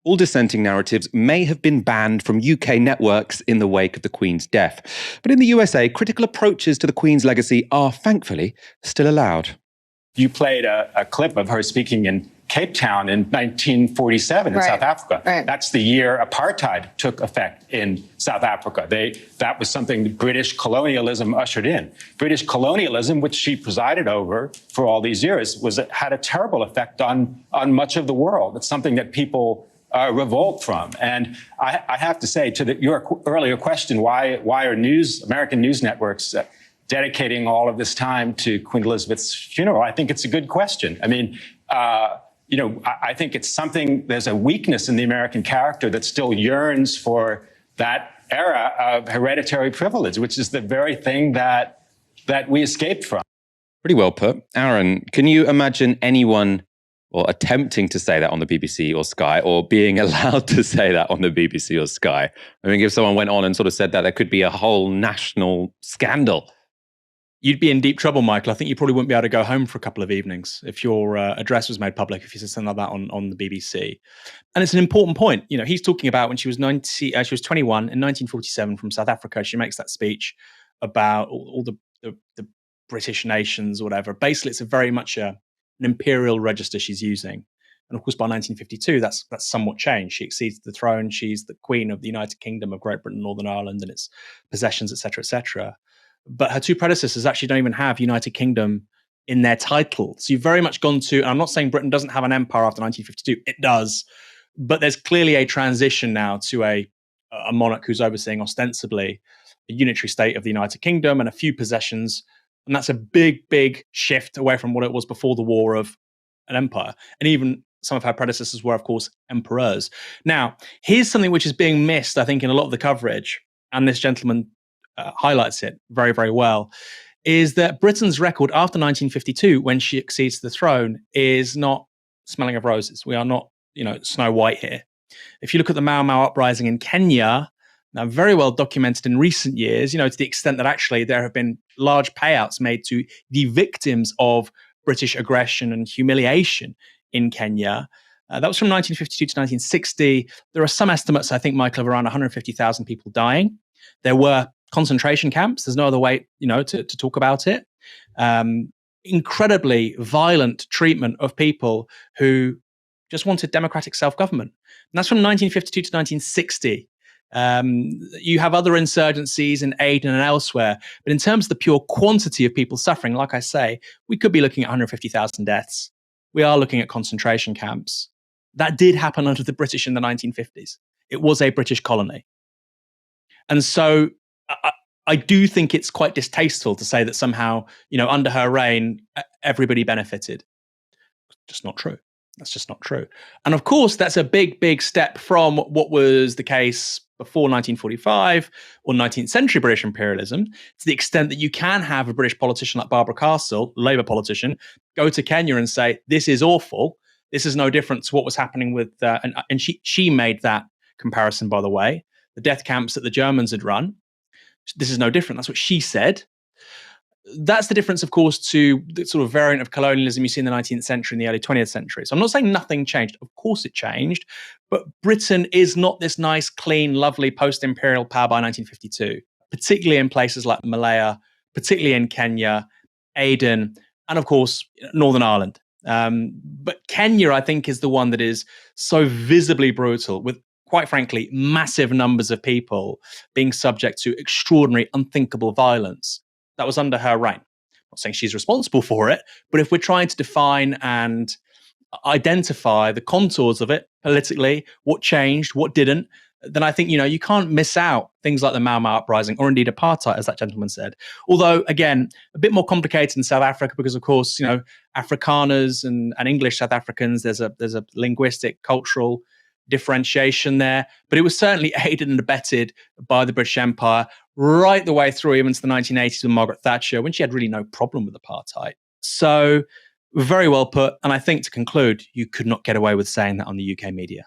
All dissenting narratives may have been banned from UK networks in the wake of the Queen's death. But in the USA, critical approaches to the Queen's legacy are, thankfully, still allowed. You played a clip of her speaking in Cape Town in 1947 in South Africa. Right. That's the year apartheid took effect in South Africa. That was something that British colonialism ushered in. British colonialism, which she presided over for all these years, had a terrible effect on much of the world. It's something that people revolt from. And I have to say, to your earlier question, why are American news networks dedicating all of this time to Queen Elizabeth's funeral? I think it's a good question. I mean, I think it's something, there's a weakness in the American character that still yearns for that era of hereditary privilege, which is the very thing that we escaped from. Pretty well put. Aaron, can you imagine anyone attempting to say that on the BBC or Sky, or being allowed to say that on the BBC or Sky? I mean, if someone went on and sort of said that, there could be a whole national scandal. You'd be in deep trouble, Michael. I think you probably wouldn't be able to go home for a couple of evenings if your address was made public, if you said something like that on the BBC. And it's an important point. You know, he's talking about when she was 21 in 1947 from South Africa. She makes that speech about all the British nations or whatever. Basically, it's very much an imperial register she's using. And of course, by 1952, that's somewhat changed. She accedes the throne. She's the Queen of the United Kingdom of Great Britain, Northern Ireland, and its possessions, etc., etc. But her two predecessors actually don't even have United Kingdom in their title. So you've very much gone to, and I'm not saying Britain doesn't have an empire after 1952, it does, but there's clearly a transition now to a monarch who's overseeing ostensibly a unitary state of the United Kingdom and a few possessions. And that's a big, big shift away from what it was before the war of an empire. And even some of her predecessors were, of course, emperors. Now, here's something which is being missed, I think, in a lot of the coverage, and this gentleman highlights it very, very well, is that Britain's record after 1952, when she accedes the throne, is not smelling of roses. We are not, Snow White here. If you look at the Mau Mau uprising in Kenya, now very well documented in recent years, to the extent that actually there have been large payouts made to the victims of British aggression and humiliation in Kenya. That was from 1952 to 1960. There are some estimates, I think, Michael, of around 150,000 people dying. There were concentration camps. There's no other way, to talk about it. Incredibly violent treatment of people who just wanted democratic self-government. And that's from 1952 to 1960. You have other insurgencies in Aden and elsewhere. But in terms of the pure quantity of people suffering, like I say, we could be looking at 150,000 deaths. We are looking at concentration camps. That did happen under the British in the 1950s. It was a British colony. And so I do think it's quite distasteful to say that somehow, under her reign, everybody benefited. Just not true. That's just not true. And of course, that's a big, big step from what was the case before 1945 or 19th century British imperialism, to the extent that you can have a British politician like Barbara Castle, Labour politician, go to Kenya and say, this is awful. This is no different to what was happening with, and she made that comparison, by the way, the death camps that the Germans had run. This is no different. That's what she said. That's the difference, of course, to the sort of variant of colonialism you see in the 19th century and the early 20th century. So I'm not saying nothing changed. Of course it changed. But Britain is not this nice, clean, lovely post-imperial power by 1952, particularly in places like Malaya, particularly in Kenya, Aden, and of course, Northern Ireland. But Kenya, I think, is the one that is so visibly brutal, with, quite frankly, massive numbers of people being subject to extraordinary, unthinkable violence. That was under her reign. I'm not saying she's responsible for it, but if we're trying to define and identify the contours of it politically, what changed, what didn't, then I think, you can't miss out things like the Mau Mau uprising, or indeed apartheid, as that gentleman said. Although, again, a bit more complicated in South Africa because, of course, Afrikaners and English South Africans, there's a linguistic, cultural differentiation there. But it was certainly aided and abetted by the British Empire right the way through even to the 1980s with Margaret Thatcher, when she had really no problem with apartheid. So very well put. And I think, to conclude, you could not get away with saying that on the UK media.